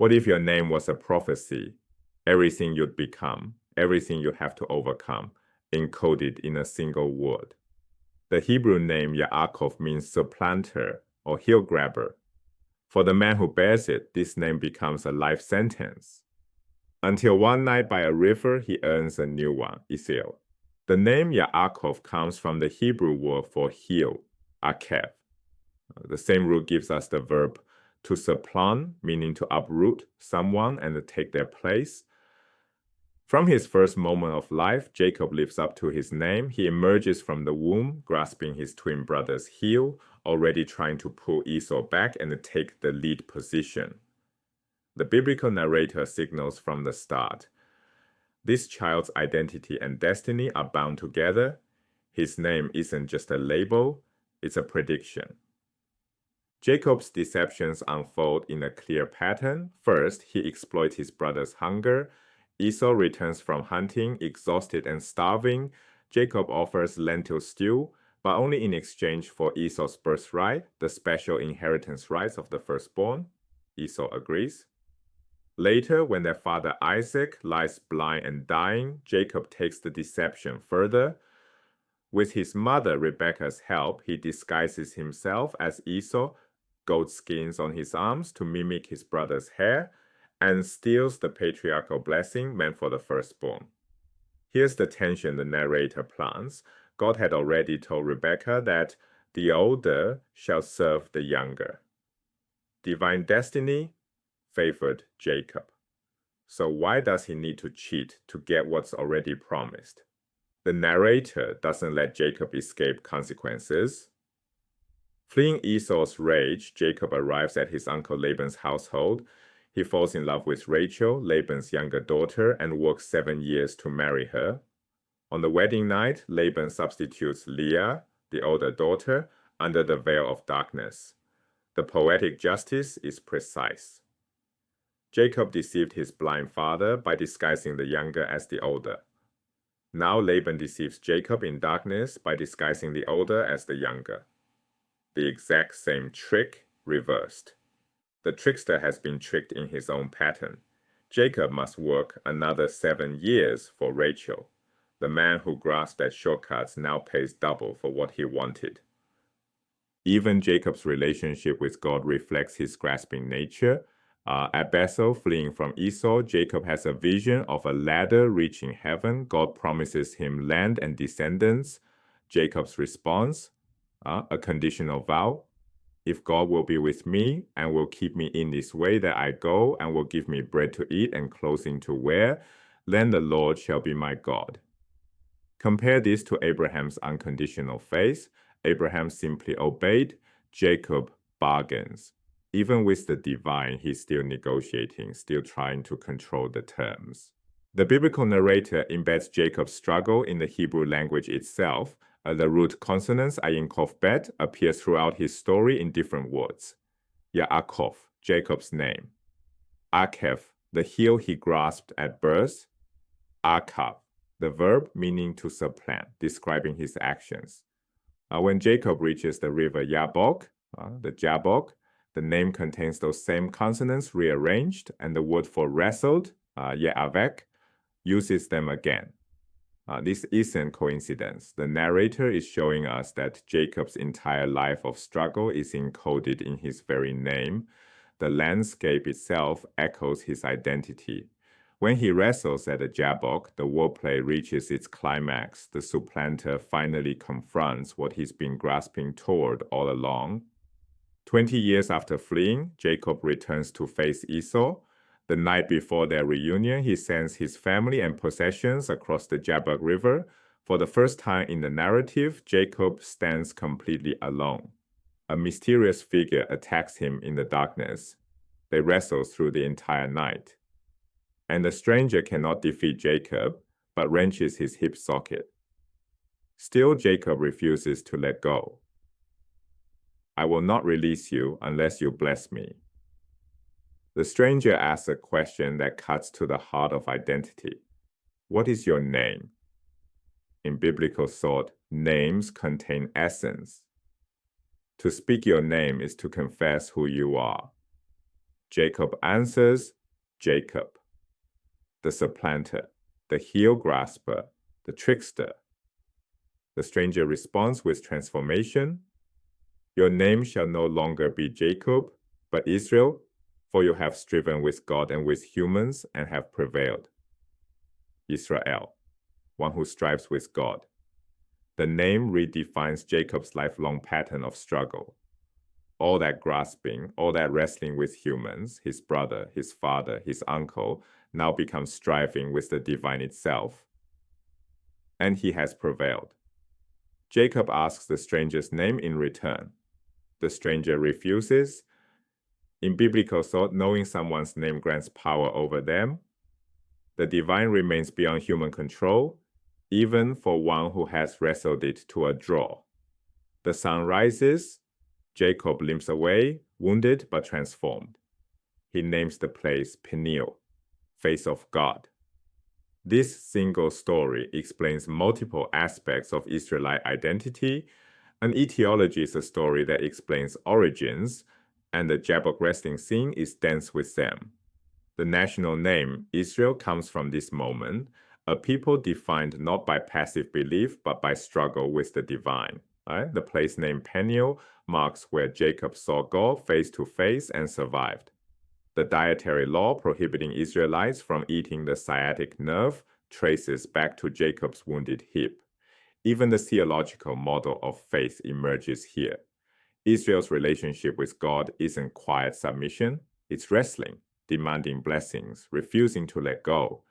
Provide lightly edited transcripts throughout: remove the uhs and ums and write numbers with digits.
What if your name was a prophecy? Everything you'd become, everything you have to overcome, encoded in a single word. The Hebrew name Yaakov means supplanter or heel grabber. For the man who bears it, this name becomes a life sentence. Until one night by a river, he earns a new one, Israel. The name Yaakov comes from the Hebrew word for heel, akev. The same root gives us the verb to supplant, meaning to uproot someone and to take their place. From his first moment of life, Jacob lives up to his name. He emerges from the womb, grasping his twin brother's heel, already trying to pull Esau back and take the lead position. The biblical narrator signals from the start. This child's identity and destiny are bound together. His name isn't just a label, it's a prediction. Jacob's deceptions unfold in a clear pattern. First, he exploits his brother's hunger. Esau returns from hunting, exhausted and starving. Jacob offers lentil stew, but only in exchange for Esau's birthright, the special inheritance rights of the firstborn. Esau agrees. Later, when their father Isaac lies blind and dying, Jacob takes the deception further. With his mother Rebekah's help, he disguises himself as Esau, goat skins on his arms to mimic his brother's hair, and steals the patriarchal blessing meant for the firstborn. Here's the tension the narrator plants. God had already told Rebekah that the older shall serve the younger. Divine destiny favored Jacob. So why does he need to cheat to get what's already promised? The narrator doesn't let Jacob escape consequences. Fleeing Esau's rage, Jacob arrives at his uncle Laban's household. He falls in love with Rachel, Laban's younger daughter, and works 7 years to marry her. On the wedding night, Laban substitutes Leah, the older daughter, under the veil of darkness. The poetic justice is precise. Jacob deceived his blind father by disguising the younger as the older. Now Laban deceives Jacob in darkness by disguising the older as the younger. The exact same trick reversed. The trickster has been tricked in his own pattern. Jacob must work another 7 years for Rachel. The man who grasped at shortcuts now pays double for what he wanted. Even Jacob's relationship with God reflects his grasping nature. At Bethel, fleeing from Esau, Jacob has a vision of a ladder reaching heaven. God promises him land and descendants. Jacob's response, a conditional vow. If God will be with me and will keep me in this way that I go and will give me bread to eat and clothing to wear, then the Lord shall be my God. Compare this to Abraham's unconditional faith. Abraham simply obeyed. Jacob bargains. Even with the divine, he's still negotiating, still trying to control the terms. The biblical narrator embeds Jacob's struggle in the Hebrew language itself. The root consonants ayin bet appear throughout his story in different words. Yaakov, Jacob's name. Akev, the heel he grasped at birth. Akav, the verb meaning to supplant, describing his actions. When Jacob reaches the river Jabbok, the Jabbok, the name contains those same consonants rearranged, and the word for wrestled, Ye'avek, uses them again. This isn't coincidence. The narrator is showing us that Jacob's entire life of struggle is encoded in his very name. The landscape itself echoes his identity. When he wrestles at the Jabbok, the wordplay reaches its climax. The supplanter finally confronts what he's been grasping toward all along. 20 years after fleeing, Jacob returns to face Esau. The night before their reunion, he sends his family and possessions across the Jabbok River. For the first time in the narrative, Jacob stands completely alone. A mysterious figure attacks him in the darkness. They wrestle through the entire night. And the stranger cannot defeat Jacob, but wrenches his hip socket. Still, Jacob refuses to let go. I will not release you unless you bless me. The stranger asks a question that cuts to the heart of identity. What is your name? In biblical thought, names contain essence. To speak your name is to confess who you are. Jacob answers, Jacob. The supplanter, the heel grasper, the trickster. The stranger responds with transformation. Your name shall no longer be Jacob, but Israel, for you have striven with God and with humans and have prevailed. Israel, one who strives with God. The name redefines Jacob's lifelong pattern of struggle. All that grasping, all that wrestling with humans, his brother, his father, his uncle, now becomes striving with the divine itself. And he has prevailed. Jacob asks the stranger's name in return. The stranger refuses. In biblical thought, knowing someone's name grants power over them. The divine remains beyond human control, even for one who has wrestled it to a draw. The sun rises. Jacob limps away, wounded but transformed. He names the place Peniel, face of God. This single story explains multiple aspects of Israelite identity. An etiology is a story that explains origins, and the Jabbok wrestling scene is dense with them. The national name, Israel, comes from this moment, a people defined not by passive belief but by struggle with the divine. Right? The place name Peniel marks where Jacob saw God face to face and survived. The dietary law prohibiting Israelites from eating the sciatic nerve traces back to Jacob's wounded hip. Even the theological model of faith emerges here. Israel's relationship with God isn't quiet submission, it's wrestling, demanding blessings, refusing to let go.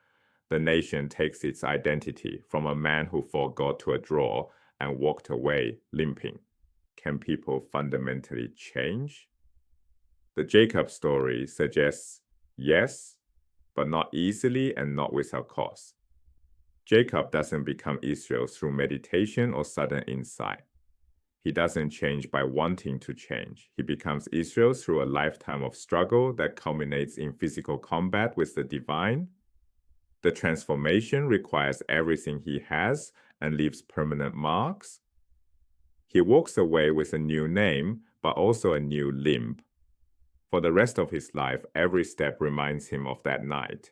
The nation takes its identity from a man who fought God to a draw and walked away limping. Can people fundamentally change? The Jacob story suggests yes, but not easily and not without cost. Jacob doesn't become Israel through meditation or sudden insight. He doesn't change by wanting to change. He becomes Israel through a lifetime of struggle that culminates in physical combat with the divine. The transformation requires everything he has and leaves permanent marks. He walks away with a new name, but also a new limp. For the rest of his life, every step reminds him of that night.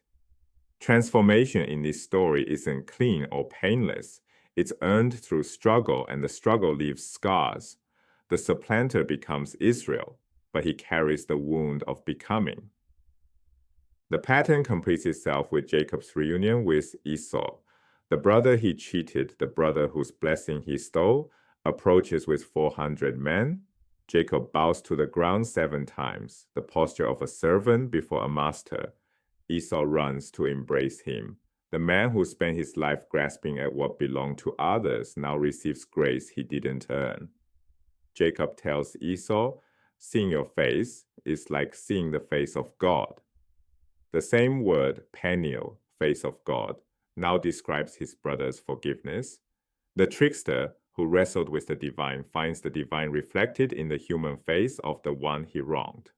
Transformation in this story isn't clean or painless. It's earned through struggle, and the struggle leaves scars. The supplanter becomes Israel, but he carries the wound of becoming. The pattern completes itself with Jacob's reunion with Esau. The brother he cheated, the brother whose blessing he stole, approaches with 400 men. Jacob bows to the ground 7 times, the posture of a servant before a master. Esau runs to embrace him. The man who spent his life grasping at what belonged to others now receives grace he didn't earn. Jacob tells Esau, seeing your face is like seeing the face of God. The same word, Peniel, face of God, now describes his brother's forgiveness. The trickster who wrestled with the divine finds the divine reflected in the human face of the one he wronged.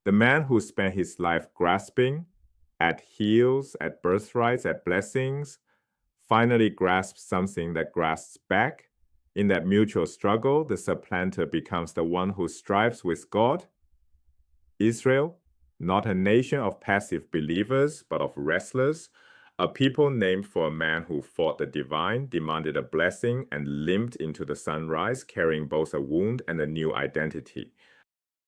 The man who spent his life grasping at heels, at birthrights, at blessings, finally grasps something that grasps back. In that mutual struggle, the supplanter becomes the one who strives with God. Israel, not a nation of passive believers, but of wrestlers, a people named for a man who fought the divine, demanded a blessing, and limped into the sunrise, carrying both a wound and a new identity.